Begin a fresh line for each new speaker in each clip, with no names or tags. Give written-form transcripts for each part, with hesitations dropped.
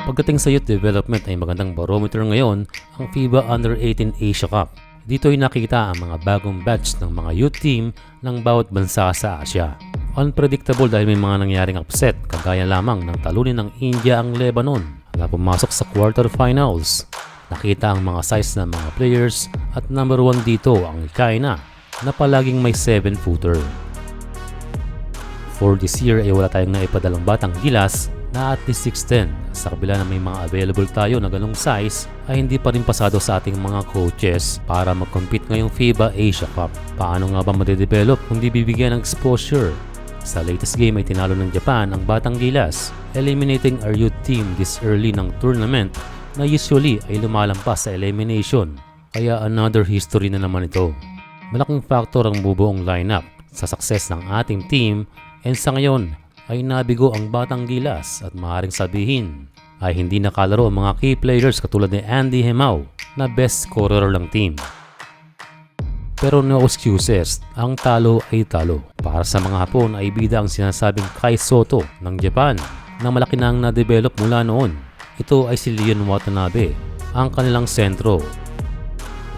Pagdating sa youth development ay magandang barometer ngayon ang FIBA Under-18 Asia Cup. Dito ay nakita ang mga bagong batch ng mga youth team ng bawat bansa sa Asia. Unpredictable dahil may mga nangyaring upset, kagaya lamang ng talunin ng India ang Lebanon na pumasok sa quarterfinals. Nakita ang mga size ng mga players at number 1 dito ang China na palaging may 7-footer. For this year ay wala tayong naipadalang batang gilas na at least 6'10". Sa kabila na may mga available tayo na ganong size ay hindi pa rin pasado sa ating mga coaches para mag-compete ngayong FIBA Asia Cup. Paano nga ba madedevelop kung di bibigyan ng exposure? Sa latest game ay tinalo ng Japan ang batang gilas, eliminating our youth team this early ng tournament na usually ay lumalampas sa elimination. Kaya another history na naman ito. Malaking factor ang bubuong lineup sa success ng ating team, and sa ngayon ay nabigo ang batang gilas at maaaring sabihin ay hindi nakalaro ang mga key players katulad ni Andy Hemau na best scorer ng team. Pero no excuses, ang talo ay talo. Para sa mga Hapon ay bida ang sinasabing Kai Sotto ng Japan na malaki na ang na-develop mula noon. Ito ay si Leon Watanabe, ang kanilang sentro.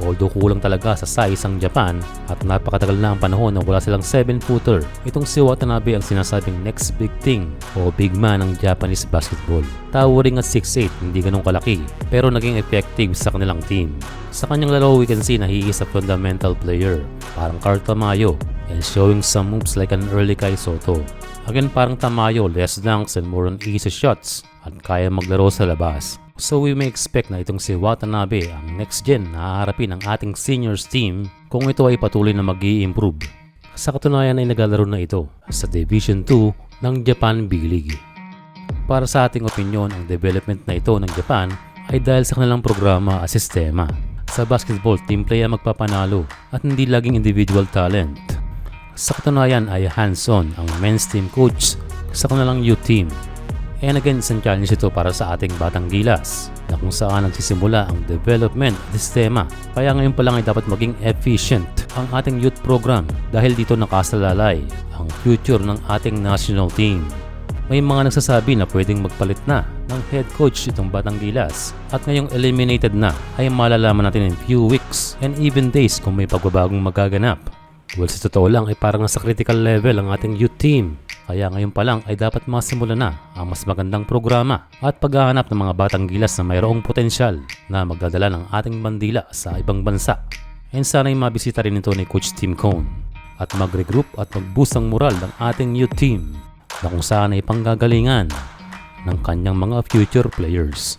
Although kulang talaga sa size ang Japan at napakatagal na ang panahon na wala silang 7-footer, itong si Watanabe ang sinasabing next big thing o big man ng Japanese basketball. Towering at 6'8", hindi ganun kalaki, pero naging effective sa kanilang team. Sa kanyang laro we can see na he is a fundamental player, parang Carl Tamayo, and showing some moves like an early Kai Sotto. Again parang Tamayo, less dunks and more on easy shots at kaya maglaro sa labas. So we may expect na itong si Watanabe ang next gen na haharapin ng ating seniors team kung ito ay patuloy na mag-i-improve. Sa katunayan ay naglalaro na ito sa Division 2 ng Japan B-League. Para sa ating opinion, ang development na ito ng Japan ay dahil sa kanilang programa at sistema. Sa basketball, team play ang magpapanalo at hindi laging individual talent. Sa katunayan ay hands-on ang men's team coach sa kanilang youth team. And again, isang challenge ito para sa ating batang gilas na kung saan nagsisimula ang development at sistema. Kaya ngayon pa lang ay dapat maging efficient ang ating youth program dahil dito nakasalalay ang future ng ating national team. May mga nagsasabi na pwedeng magpalit na ng head coach itong batang gilas at ngayong eliminated na ay malalaman natin in few weeks and even days kung may pagbabagong magaganap. Well, sa totoo lang ay parang nasa critical level ang ating youth team. Kaya ngayon pa lang ay dapat masimula na ang mas magandang programa at paghahanap ng mga batang gilas na mayroong potensyal na magdadala ng ating bandila sa ibang bansa. And sana'y mabisita rin ito ni Coach Tim Cone at mag-regroup at mag-boost ang moral ng ating youth team na kung saan ay panggagalingan ng kanyang mga future players.